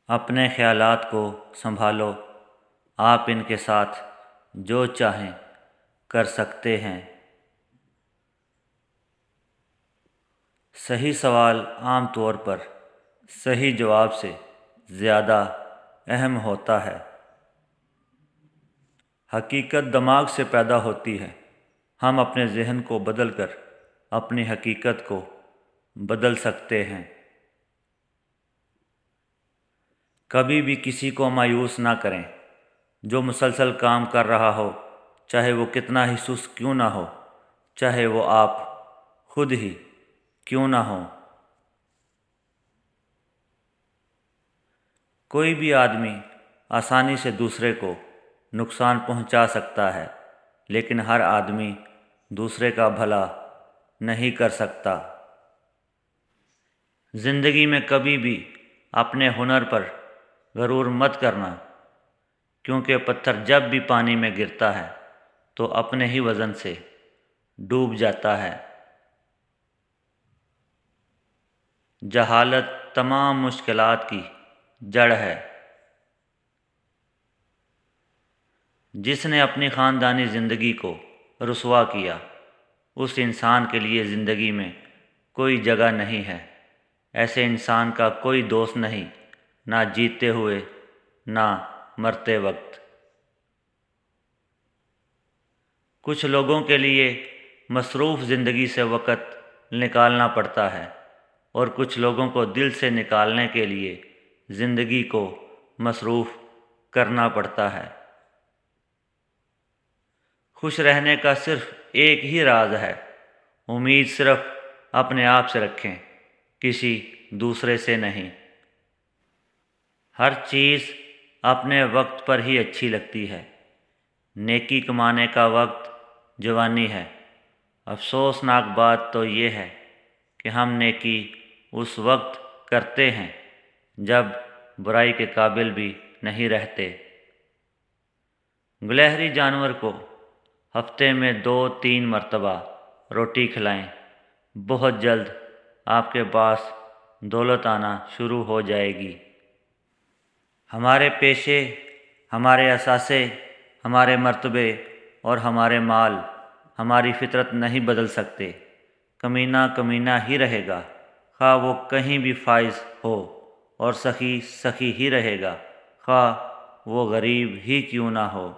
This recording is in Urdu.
اپنے خیالات کو سنبھالو، آپ ان کے ساتھ جو چاہیں کر سکتے ہیں۔ صحیح سوال عام طور پر صحیح جواب سے زیادہ اہم ہوتا ہے۔ حقیقت دماغ سے پیدا ہوتی ہے۔ ہم اپنے ذہن کو بدل کر اپنی حقیقت کو بدل سکتے ہیں۔ کبھی بھی کسی کو مایوس نہ کریں۔ جو مسلسل کام کر رہا ہو، چاہے وہ کتنا ہی سست کیوں نہ ہو، چاہے وہ آپ خود ہی کیوں نہ ہوں۔ کوئی بھی آدمی آسانی سے دوسرے کو نقصان پہنچا سکتا ہے، لیکن ہر آدمی دوسرے کا بھلا نہیں کر سکتا۔ زندگی میں کبھی بھی اپنے ہنر پر غرور مت کرنا، کیونکہ پتھر جب بھی پانی میں گرتا ہے تو اپنے ہی وزن سے ڈوب جاتا ہے۔ جہالت تمام مشکلات کی جڑ ہے۔ جس نے اپنی خاندانی زندگی کو رسوا کیا، اس انسان کے لیے زندگی میں کوئی جگہ نہیں ہے۔ ایسے انسان کا کوئی دوست نہیں، نہ جیتے ہوئے نہ مرتے وقت۔ کچھ لوگوں کے لیے مصروف زندگی سے وقت نکالنا پڑتا ہے، اور کچھ لوگوں کو دل سے نکالنے کے لیے زندگی کو مصروف کرنا پڑتا ہے۔ خوش رہنے کا صرف ایک ہی راز ہے، امید صرف اپنے آپ سے رکھیں، کسی دوسرے سے نہیں۔ ہر چیز اپنے وقت پر ہی اچھی لگتی ہے۔ نیکی کمانے کا وقت جوانی ہے۔ افسوسناک بات تو یہ ہے کہ ہم نیکی اس وقت کرتے ہیں جب برائی کے قابل بھی نہیں رہتے۔ گلہری جانور کو ہفتے میں 2-3 مرتبہ روٹی کھلائیں، بہت جلد آپ کے پاس دولت آنا شروع ہو جائے گی۔ ہمارے پیشے، ہمارے اثاثے، ہمارے مرتبے اور ہمارے مال ہماری فطرت نہیں بدل سکتے۔ کمینہ کمینہ ہی رہے گا، خواہ وہ کہیں بھی فائز ہو، اور سخی سخی ہی رہے گا، خواہ وہ غریب ہی کیوں نہ ہو۔